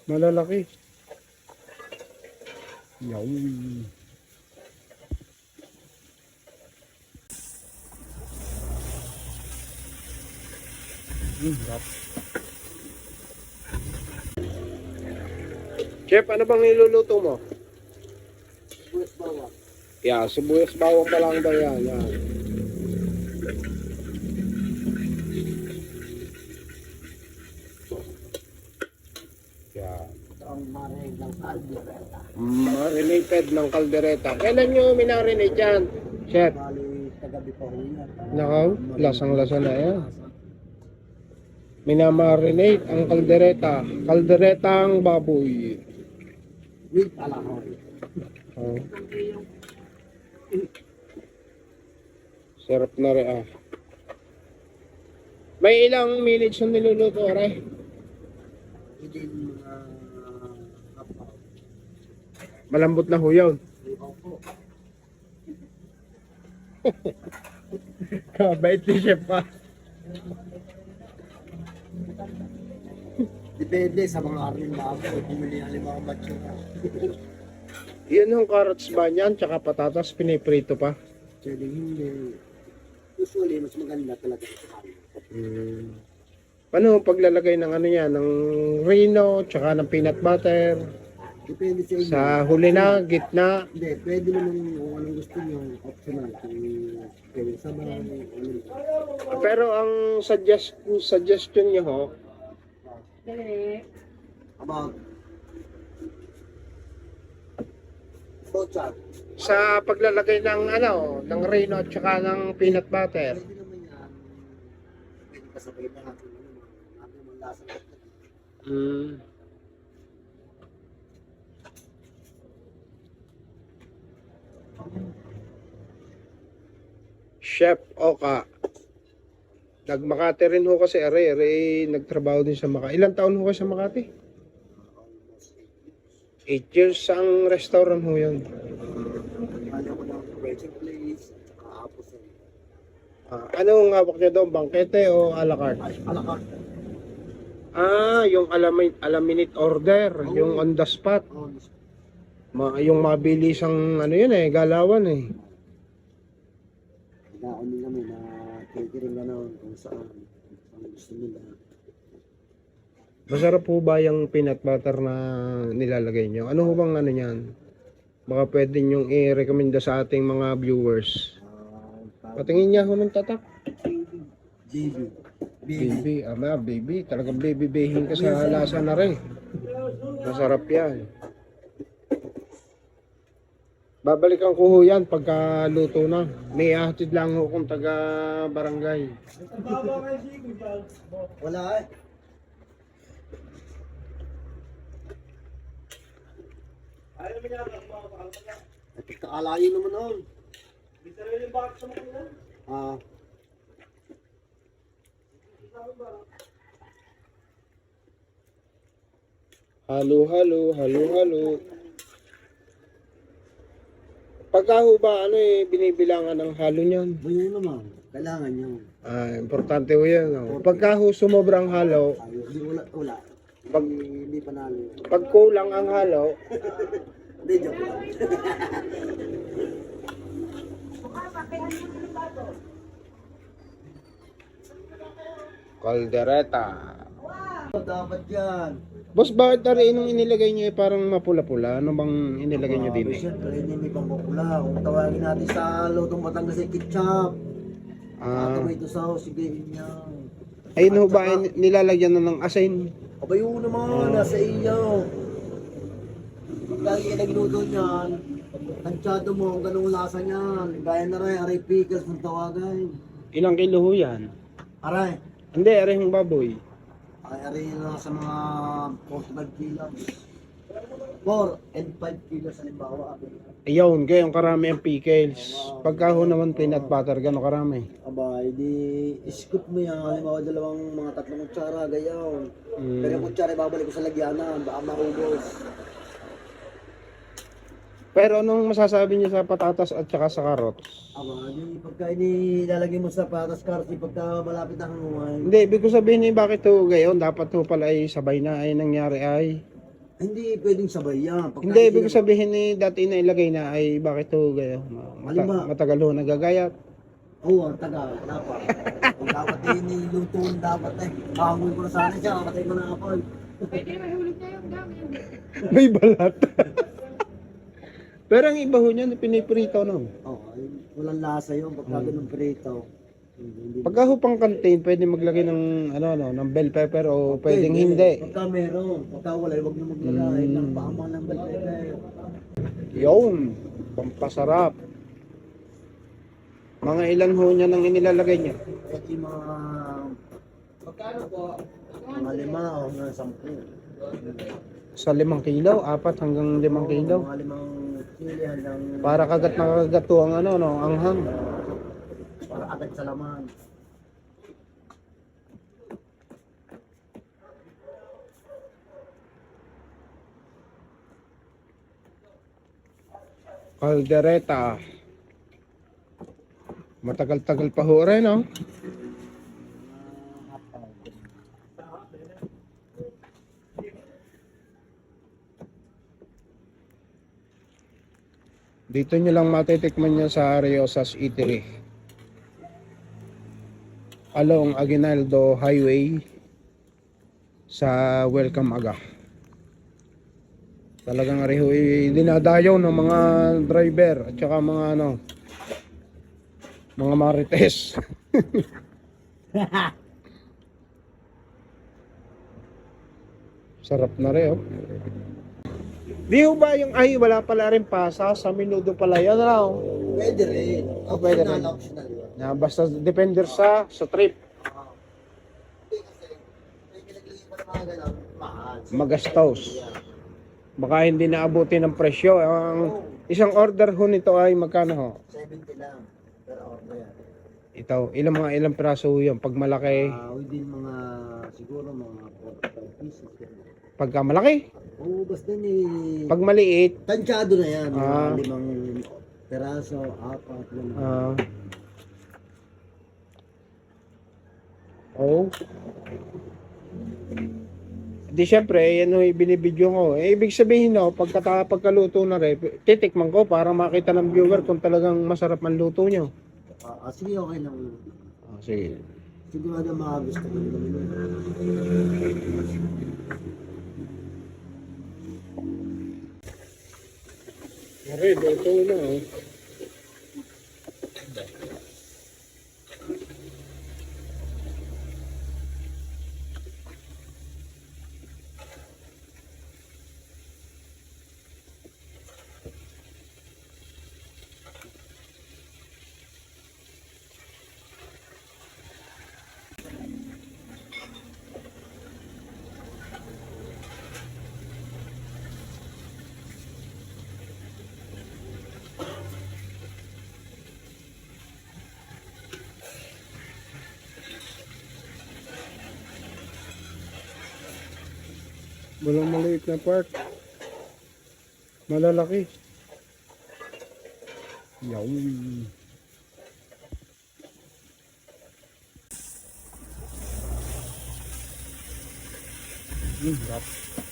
Malalaki. Yum. Chef, ano bang niluluto mo? Sibuyas bawang. Yeah, sibuyas bawang pa lang daw yan. Yan. Yan. Ito ang marinade ng albereta. Marinated ng kaldereta. Kailan nyo minarinate yan, Chef? Bali, kagabi pa rin yan. Nakaw, lasang-lasa na yan. Minamarinate ang kaldereta. Kalderetang baboy. With alahoy. Oh. Sarap na rin ah. May ilang minutes yung niluluto, aray? Within mga half hour. Malambot na ho yun. Ibaw po. Kabait ni Chef pa. Depende sa mga aring bago. Bumili halimbawa matsura. Yun yung carrots ba niyan, tsaka patatas, piniprito pa. Pwede hindi. Usually, mas maganda talaga sa kanin. Paano paglalagay ng ano yan, ng reno, tsaka ng peanut butter? Depende sa inyo. Sa huli na, gitna. Hindi, pwede naman kung anong gusto nyo. Optional. Kung pwede sabay. Pero ang suggestion niyo ho, About Bochar. sa paglalagay ng ano, ng reno at tsaka ng peanut butter. Pwede naman yan. Pwede kasabay pa natin. Ano naman lasa. Chef Oka. Nagmakati rin ho kasi nagtrabaho din sa Makati. Ilang taon ho kayo sa Makati? 8 years ang restaurant ho yun. Ano ko ng waiting place. Kaapos yan. Anong hawak niyo doon? Bangkete o a la carte? A la carte. Yung alaminate order, yung on the spot. Oh, Yung mabilisang ano yun galawan eh. Hinaon nila may na catering na naman kung saan. Ang gusto nila. Masarap po ba yung peanut butter na nilalagay nyo? Ano ho bang ano yan? Baka pwede nyong i-recommenda sa ating mga viewers. Patingin niya ho ng tatak. Baby. Baby, baby. Talagang baby-bahin ka sa lasa na rin. Masarap yan. Babalikan ko ho yan pagka luto na. May ahatid lang ho kung taga barangay. Wala eh. Ay, pagkakalayo naman noon. Halo. Pagka ho ba binibilangan ng halo niyan? Yun naman. Kailangan nyo. Importante ho yan. No? Pagka ho sumobrang halo, Hindi wala. pag, Hindi panalo. pag kulang ang halo, Hindi, joke lang. kaldereta. Dapat yan. Boss, bakit nung inilagay niyo parang mapula-pula? Ano bang inilagay niyo din? Siyempre, hindi may pangkukula. Kung tawagin natin sa lutong Batangas ay ketchup. Tomato sauce, sigayin niya. Ayun ho ba nilalagyan na ng asin? Abayo naman, nasa iyo. Pag lagi ka nagluto niyan, tansyado mo, ang ganung lasa niyan. Gaya na rin, aray pickles kung tawagin. Ilang kilo ho yan? Aray, Hindi, arehong baboy. aray na sa mga 45 kilos. 4 and 5 kilos halimbawa. Ayun, gayong karami ang pickles. Pagka ho naman peanut butter, gano'ng karami? Aba, hindi scoop mo yan. Halimbawa, mga 3 kutsara, gayaw. Pero yung kutsara, ibabalik ko sa lagyanan, baka maubos. Pero anong masasabi niyo sa patatas at saka sa carrots? Aba, pagka inilalagay mo sa patas karsi, pagka malapit na hanguan. Hindi, ibig ko sabihin bakit ho gayon? Dapat ho pala ay sabay na ay nangyari ay. Hindi pwedeng sabay yan. Pagka Hindi, ibig sabihin ni dati na ilagay na ay bakit to gayo? Halimbawa- Matagal ho nagagayat. Oo, ang tagal. Dapat. Dapat eh, nilutuin dapat eh. Kahangoy ko na sana siya. Katay ko na ako. May balat. Pero ang iba ho niyan, piniprito no. Oo, ay, walang lasa yun. Pagka ganun prito. Hindi. Pagka ho pang canteen, pwede maglagay ng ng bell pepper o pwedeng hindi. Pagka meron. Pagka wala, huwag na maglagay. Ng paama ng balbete. Yun, pampasarap. Mga ilan ho niya nang inilalagay niya? At yung mga... Pagkano po? Mga 5 o mga 10. Sa 5 kilo, 4 hanggang 5 kilo. Mga 5 kilo hanggang... Para kagat na kagat to ang anghang. Para agad sa laman. Caldereta. Matagal-tagal pa ho rin, no? Dito nyo lang matitikman niya sa Ariosas Eatery. Along Aguinaldo Highway sa Welcome Aga. Talagang arihoy dinadayaw ng mga driver at saka mga mga marites. Sarap na rin, oh. Di ho ba yung wala pala rin pasa sa menudo pala yan, ano? Pwede rin. Pwede Optional, rin. optional yun. Na basta depender sa trip. Hindi kasi, may pinaglagay pa ng mga ganun, mahal. Magastos. Baka hindi naabuti ng presyo. Ang isang order ho nito ay magkano ho? 70 lang. Pero order yan. Ito, ilang piraso ho yun? Pag malaki, Within mga, siguro mga 45 pieces. pagka malaki. Oo, basta ni... Pag maliit, Tansyado na yan. Ah. Mga 5 peraso, 4, ganun. Oh. Di syempre, yan yung binibidyo ko. Ibig sabihin pagkaluto na rin, titikman ko para makita ng viewer kung talagang masarap ang luto nyo. Sige, okay lang. Sige. Sigurado makagusto ko nila. Okay, luto na. Walang maliit na part. Malalaki. Yum. Sarap.